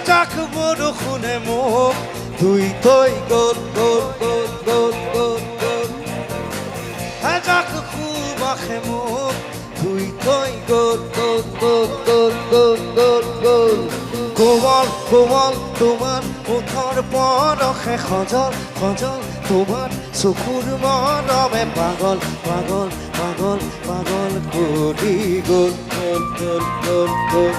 যাক বৰষুণে মোক ধুই থৈ গ'ল গ'ল গ'ল গ'ল গ'ল গ'ল যাক সুবাসে মোক ধুই থৈ গ'ল গ'ল গ'ল গ'ল গ'ল গ'ল গ'ল কোমল কোমল তোমাৰ ওঠৰ পৰশে সজল সজল তোমাৰ চকুৰ মৰমে পাগল পাগল পাগল পাগল কৰি গ'ল গ'ল গ'ল গ'ল গ'ল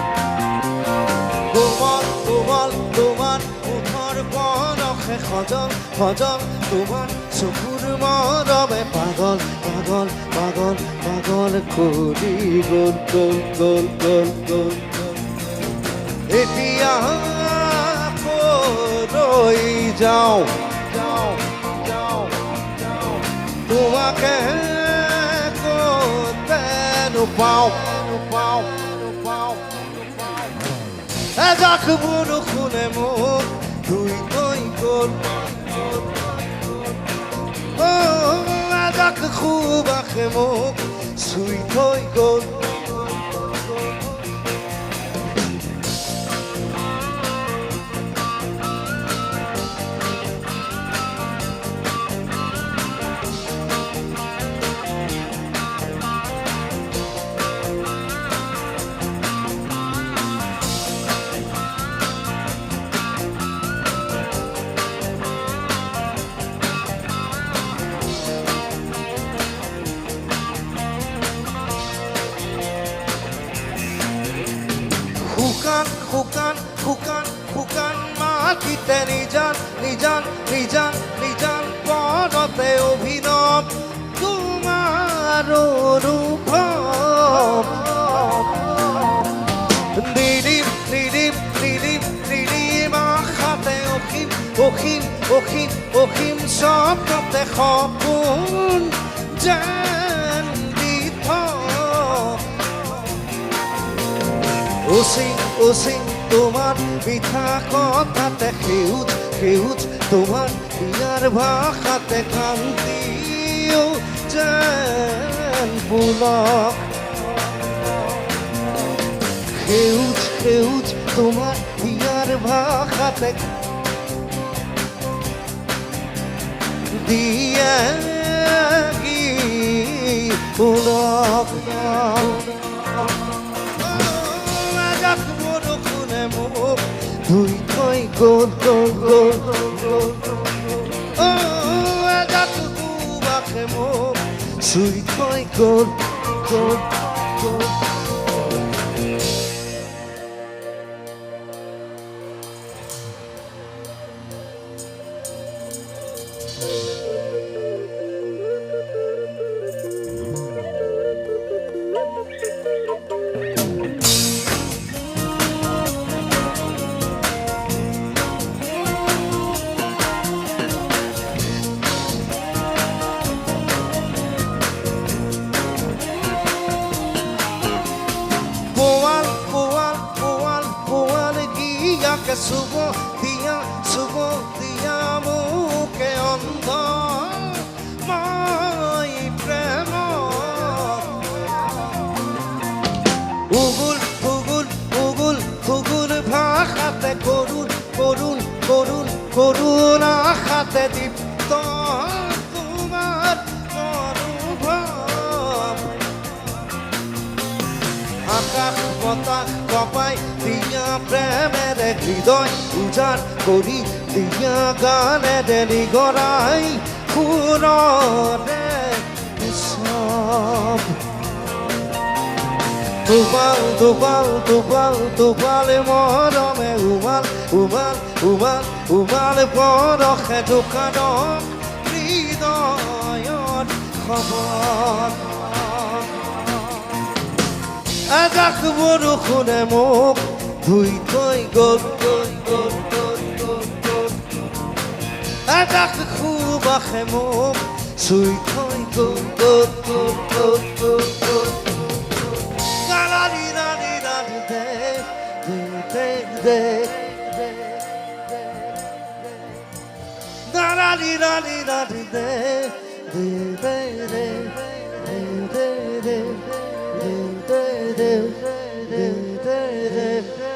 কোমল কোমল তোমাৰ ওঠৰ পৰশে সজল সজল তোমাৰ চকুৰ মৰমে পাগল পাগল পাগল পাগল কৰি গ'ল গ'ল গ'ল গ'ল গ'ল এতিয়া ৰৈ যাওঁ যাওঁ যাওঁ যাওঁ তোমাকে ক'তে নোপাওঁ নোপাওঁ নোপাওঁ এজাক বৰষুণে মোক ধুই থৈ গ'ল এজাক সুবাসে মোক চুই থৈ গ'ল শুকান শুকান শুকান শুকান মাটিতে নিজান নিজান নিজান নিজান পদতে অভিনৱ তোমাৰ অনুভৱ নিদিম নিদিম নিদিম নিদিম আশাতে অসীম অসীম অসীম অসীম স্বপ্নতে সপোন যেন দি অসীম অসীম তোমার মিঠা কথাতে সেউজ সেউজ তোমার ইয়ার ভাষাতে কান্দিও যেন পুলক সেউজ সেউজ তোমার ইয়ার ভাষাতে দিয়ে কি পুলক ধুই থৈ গ'ল গ'ল গ'ল এজাক সুবাসে মোক চুই থৈ গ'ল গ'ল গ'ল que subo dia muke ondo moi premo ugul ugul ugul ugul bhakhate korun korun korun korun akhate dipto তোমার অনুভব আকাশ বতাহ কপাই দিয়া প্রেমের হৃদয় উজাড় করি দিয়া গানে নিগরাই সুররে সব তুফাল তুফাল তুফাল তুফাল মরমে উমাল উমাল উমাল উমাল পরশে ঢোকান হৃদয়ত খবৰ এজাক বৰষুণে মোক ধুই থৈ গ'ল গ'ল গ'ল গ'ল গ'ল গ'ল এজাক সুবাসে মোক চুই থৈ গ'ল গ'ল গ'ল গ'ল গ'ল গ'ল গালাৰি ৰাণী ৰাণী দে দে দে গালাৰি ৰাণী ৰাণী দে দে দে দে দে দে দে